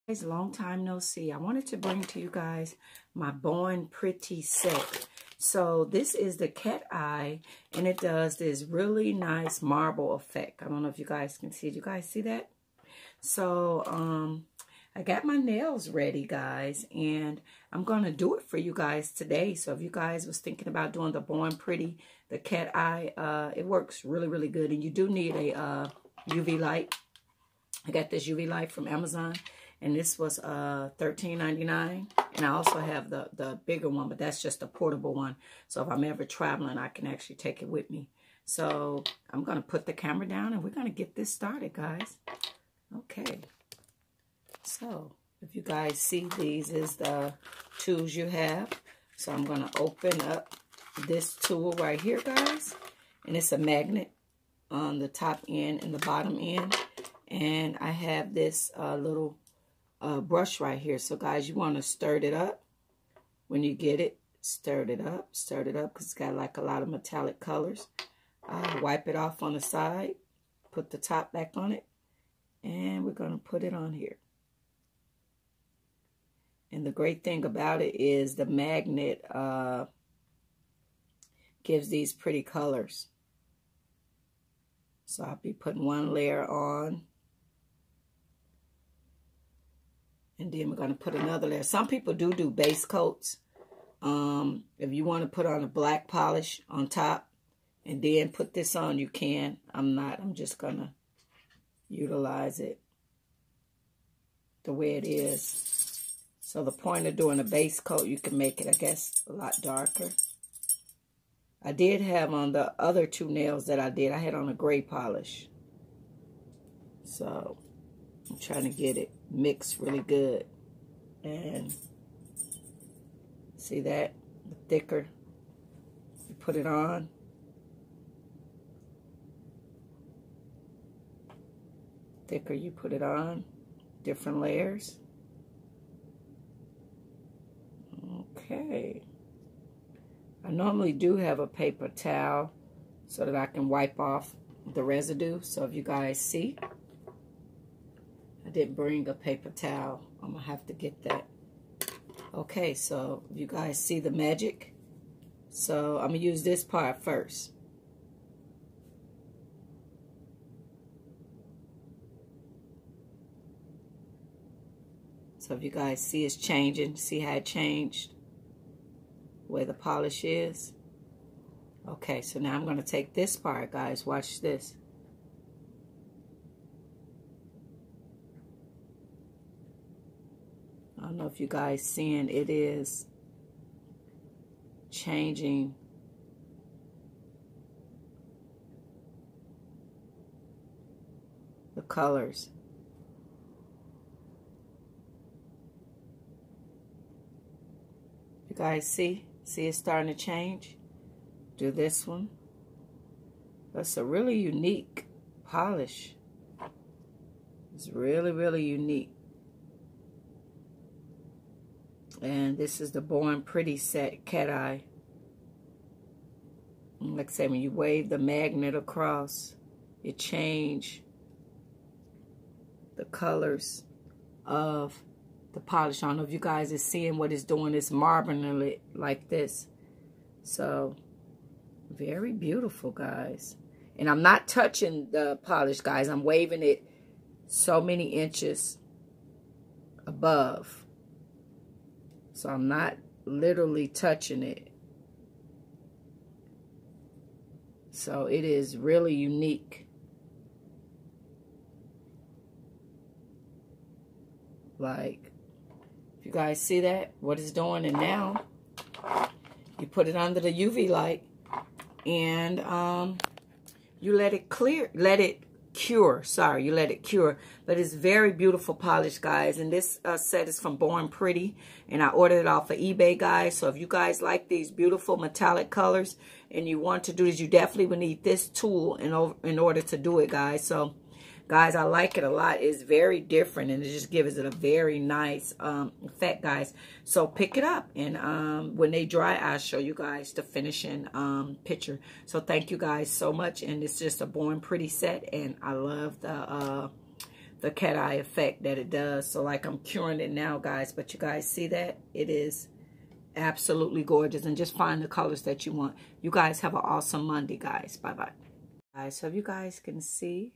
Guys, long time no see. I wanted to bring to you guys my Born Pretty set. So this is the cat eye, and it does this really nice marble effect. I don't know if you guys can see it. You guys see that? So I got my nails ready, guys, and I'm going to do it for you guys today. So if you guys was thinking about doing the Born Pretty, the cat eye, it works really, really good. And you do need a UV light. I got this UV light from Amazon, and this was $13.99. And I also have the bigger one, but that's just a portable one. So if I'm ever traveling, I can actually take it with me. So I'm going to put the camera down, and we're going to get this started, guys. Okay. So if you guys see, these is the tools you have. So I'm going to open up this tool right here, guys. And it's a magnet on the top end and the bottom end. And I have this little brush right here. So guys, you want to stir it up. When you get it, stir it up because it's got like a lot of metallic colors. Wipe it off on the side, put the top back on it, and we're going to put it on here. And the great thing about it is the magnet gives these pretty colors. So I'll be putting one layer on. And then we're going to put another layer. Some people do base coats. If you want to put on a black polish on top and then put this on, you can. I'm not. I'm just going to utilize it the way it is. So the point of doing a base coat, you can make it, I guess, a lot darker. I did have on the other two nails that I did, I had on a gray polish. So I'm trying to get it mixed really good. And see that? The thicker you put it on, thicker you put it on, different layers. Okay. I normally do have a paper towel so that I can wipe off the residue. So if you guys see, I didn't bring a paper towel. I'm going to have to get that. Okay, so you guys see the magic. So I'm going to use this part first. So if you guys see it's changing, see how it changed, where the polish is. Okay, so now I'm going to take this part, guys. Watch this. I don't know if you guys seeing, it is changing the colors. You guys see? See it's starting to change? Do this one. That's a really unique polish. It's really, really unique. And this is the Born Pretty set, cat eye. And like I said, when you wave the magnet across, it changes the colors of the polish. I don't know if you guys are seeing what it's doing. It's marbling it like this. So, very beautiful, guys. And I'm not touching the polish, guys. I'm waving it so many inches above. So I'm not literally touching it. So it is really unique. Like, if you guys see that, what it's doing, and now you put it under the UV light and you let it cure. Sorry, you let it cure. But it's very beautiful polish, guys. And this set is from Born Pretty. And I ordered it off of eBay, guys. So if you guys like these beautiful metallic colors and you want to do this, you definitely would need this tool in order to do it, guys. So, guys, I like it a lot. It's very different, and it just gives it a very nice effect, guys. So pick it up, and when they dry, I'll show you guys the finishing picture. So thank you guys so much, and it's just a Born Pretty set, and I love the cat eye effect that it does. So like I'm curing it now, guys. But you guys see that? It is absolutely gorgeous. And just find the colors that you want. You guys have an awesome Monday, guys. Bye-bye. Guys, so if you guys can see,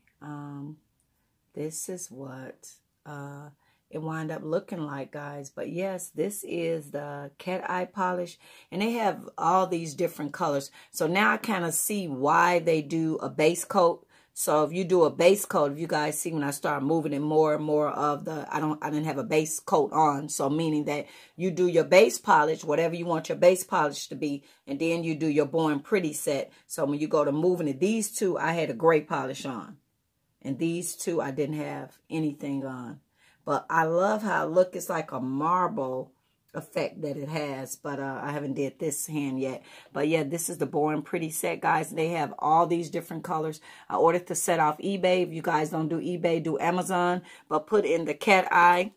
this is what it wound up looking like, guys. But yes, this is the cat eye polish, and they have all these different colors. So now I kind of see why they do a base coat. So if you do a base coat, if you guys see when I start moving it more and more of the, I didn't have a base coat on. So meaning that you do your base polish, whatever you want your base polish to be, and then you do your Born Pretty set. So when you go to moving it, these two, I had a gray polish on. And these two, I didn't have anything on. But I love how it looks. It's like a marble effect that it has. But I haven't did this hand yet. But yeah, this is the Born Pretty set, guys. They have all these different colors. I ordered the set off eBay. If you guys don't do eBay, do Amazon. But put in the cat eye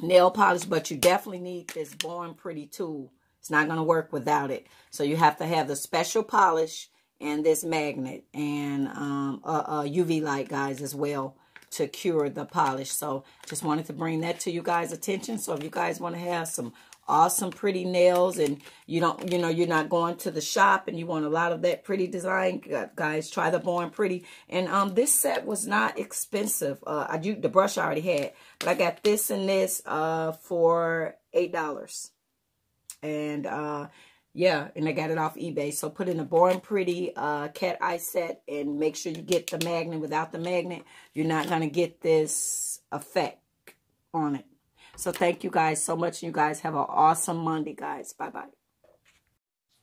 nail polish. But you definitely need this Born Pretty tool. It's not going to work without it. So you have to have the special polish and this magnet and a UV light, guys, as well, to cure the polish. So just wanted to bring that to you guys' attention. So if you guys want to have some awesome pretty nails and you don't, you're not going to the shop and you want a lot of that pretty design, guys, try the Born Pretty. And this set was not expensive. The brush I already had, but I got this and this for $8. And yeah, and I got it off eBay. So put in a Born Pretty cat eye set and make sure you get the magnet. Without the magnet, you're not going to get this effect on it. So thank you guys so much. You guys have an awesome Monday, guys. Bye-bye.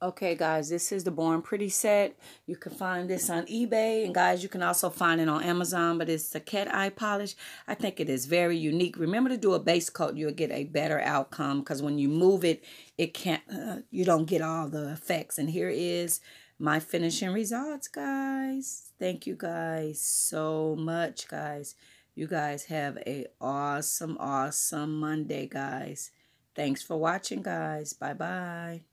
Okay, guys, this is the Born Pretty set. You can find this on eBay. And, guys, you can also find it on Amazon. But it's the cat eye polish. I think it is very unique. Remember to do a base coat. You'll get a better outcome. Because when you move it, it can't, you don't get all the effects. And here is my finishing results, guys. Thank you guys so much, guys. You guys have a awesome, awesome Monday, guys. Thanks for watching, guys. Bye-bye.